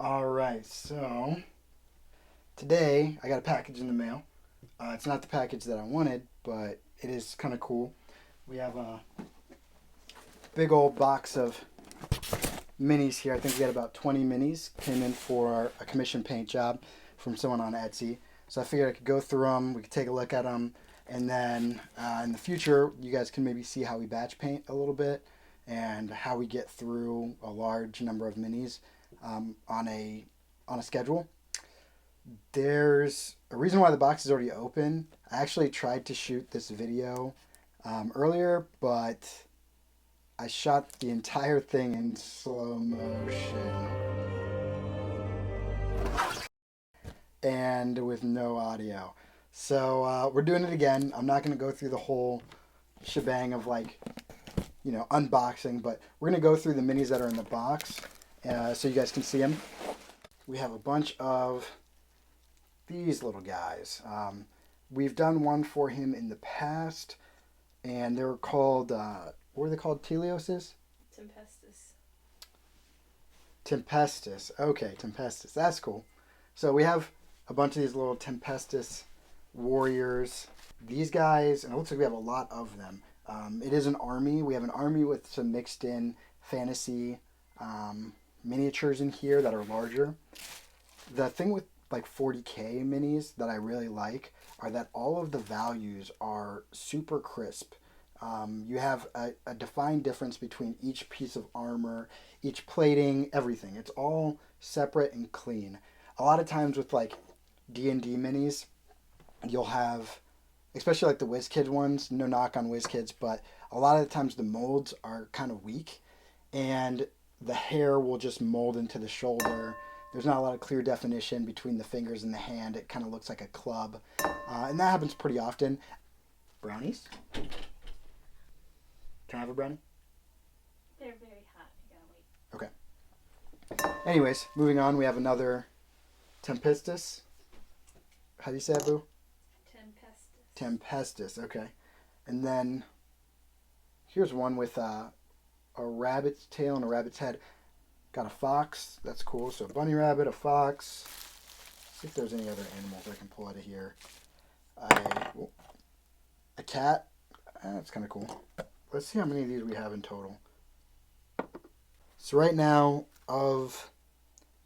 All right, so today I got a package in the mail. It's not the package that I wanted, but it is kind of cool. We have a big old box of minis here. I think we got about 20 minis. Came in for a commission paint job from someone on Etsy. So I figured I could go through them. We could take a look at them, and then in the future, you guys can maybe see how we batch paint a little bit and how we get through a large number of minis on a schedule. There's a reason why the box is already open. I actually tried to shoot this video earlier, but I shot the entire thing in slow motion and with no audio. So we're doing it again. I'm not going to go through the whole shebang of unboxing, but we're going to go through the minis that are in the box so you guys can see them. We have a bunch of these little guys. We've done one for him in the past, and they were called, what were they called? Teleoses? Tempestus. Tempestus. Okay, Tempestus. That's cool. So we have a bunch of these little Tempestus warriors. These guys, and it looks like we have a lot of them. It is an army. We have an army with some mixed in fantasy miniatures in here that are larger. The thing with like 40K minis that I really like are that all of the values are super crisp. You have a defined difference between each piece of armor, each plating, everything. It's all separate and clean. A lot of times with like D&D minis, you'll have, especially like the WizKids ones, no knock on WizKids, but a lot of the times the molds are kind of weak and the hair will just mold into the shoulder. There's not a lot of clear definition between the fingers and the hand. It kind of looks like a club. And that happens pretty often. Brownies? Can I have a brownie? They're very hot. You gotta wait. Okay. Anyways, moving on, we have another Tempestus. How do you say it, Boo? Tempestus. Tempestus, okay. And then here's one with a rabbit's tail and a rabbit's head. Got a fox. That's cool. So a bunny rabbit, a fox. Let's see if there's any other animals I can pull out of here. A cat. That's kind of cool. Let's see how many of these we have in total. So right now, of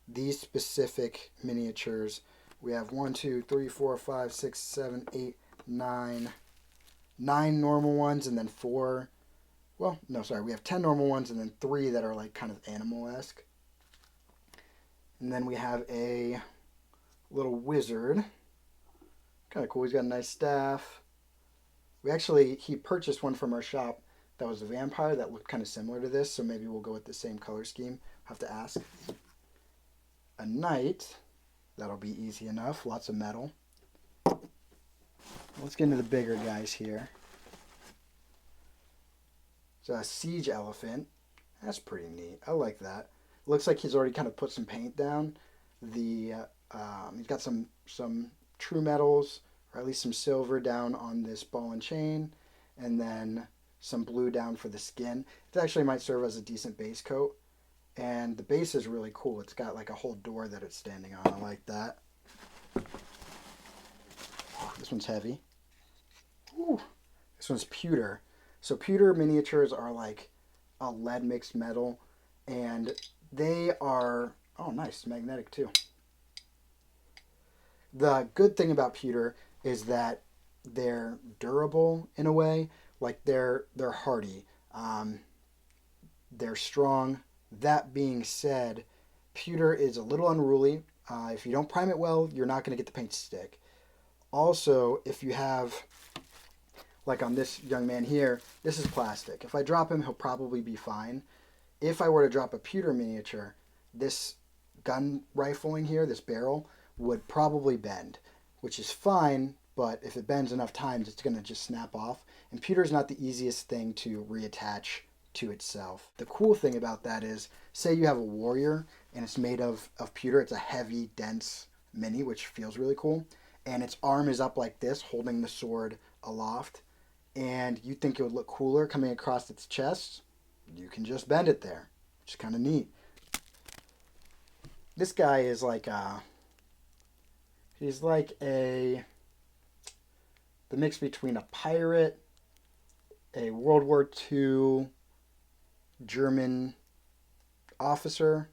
these specific miniatures, we have 1, 2, 3, 4, 5, 6, 7, 8, 9. 9 normal ones and then 4. Well, no, sorry. We have 10 normal ones and then 3 that are like kind of animal-esque. And then we have a little wizard. Kind of cool. He's got a nice staff. He purchased one from our shop that was a vampire that looked kind of similar to this, so maybe we'll go with the same color scheme. Have to ask. A knight. That'll be easy enough. Lots of metal. Let's get into the bigger guys here. So a siege elephant. That's pretty neat. I like that. Looks like he's already kind of put some paint down. He's got some true metals, or at least some silver down on this ball and chain, and then some blue down for the skin. It actually might serve as a decent base coat. And the base is really cool. It's got like a whole door that it's standing on. I like that. This one's heavy. Ooh. This one's pewter. So pewter miniatures are like a lead mixed metal, and they are, oh nice, magnetic too. The good thing about pewter is that they're durable in a way. Like they're hardy. They're strong. That being said, pewter is a little unruly. If you don't prime it well, you're not going to get the paint to stick. Also, if you have, like on this young man here, this is plastic. If I drop him, he'll probably be fine. If I were to drop a pewter miniature, this gun rifling here, this barrel, would probably bend, which is fine, but if it bends enough times, it's going to just snap off. And pewter is not the easiest thing to reattach to itself. The cool thing about that is, say you have a warrior and it's made of pewter, it's a heavy, dense mini, which feels really cool, and its arm is up like this, holding the sword aloft, and you think it would look cooler coming across its chest, you can just bend it there, which is kind of neat. this guy is like he's like the mix between a pirate, a World War II German officer,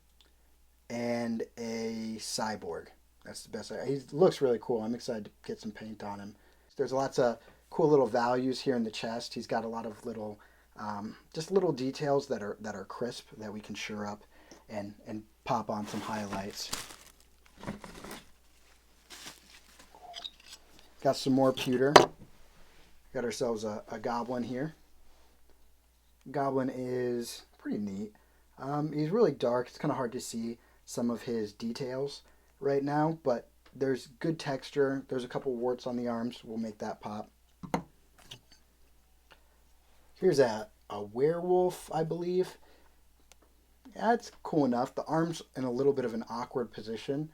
and a cyborg. That's the best. He looks really cool. I'm excited to get some paint on him. There's lots of cool little values here in the chest. He's got a lot of little, just little details that are crisp that we can sure up and pop on some highlights. Got some more pewter. Got ourselves a goblin here. Goblin is pretty neat. He's really dark. It's kind of hard to see some of his details right now, but there's good texture. There's a couple warts on the arms. We'll make that pop. Here's a werewolf, I believe. Yeah, it's cool enough. The arm's in a little bit of an awkward position,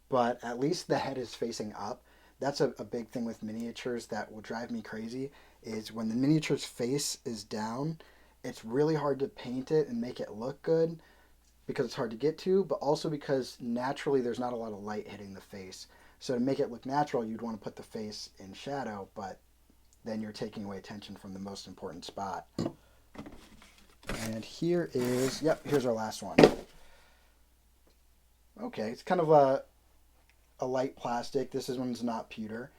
but at least the head is facing up. That's a big thing with miniatures that will drive me crazy, is when the miniature's face is down, it's really hard to paint it and make it look good because it's hard to get to, but also because naturally there's not a lot of light hitting the face. So to make it look natural, you'd want to put the face in shadow, but then you're taking away attention from the most important spot. And here is, here's our last one. Okay, it's kind of a light plastic. This one's not pewter.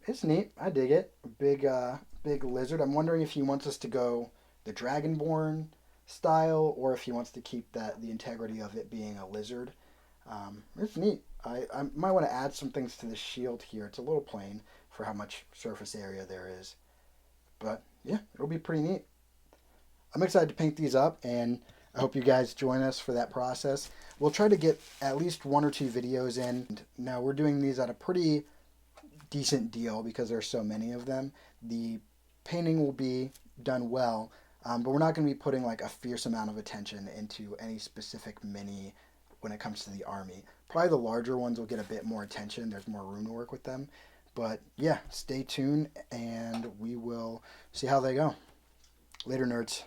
It's neat. I dig it. Big lizard. I'm wondering if he wants us to go the Dragonborn style or if he wants to keep the integrity of it being a lizard. It's neat. I might want to add some things to the shield here. It's a little plain for how much surface area there is. But yeah, it'll be pretty neat. I'm excited to paint these up, and I hope you guys join us for that process. We'll try to get at least 1 or 2 videos in. Now, we're doing these at a pretty decent deal because there's so many of them. The painting will be done well, but we're not going to be putting like a fierce amount of attention into any specific mini when it comes to the army. Probably the larger ones will get a bit more attention. There's more room to work with them. But yeah, stay tuned, and we will see how they go. Later, nerds.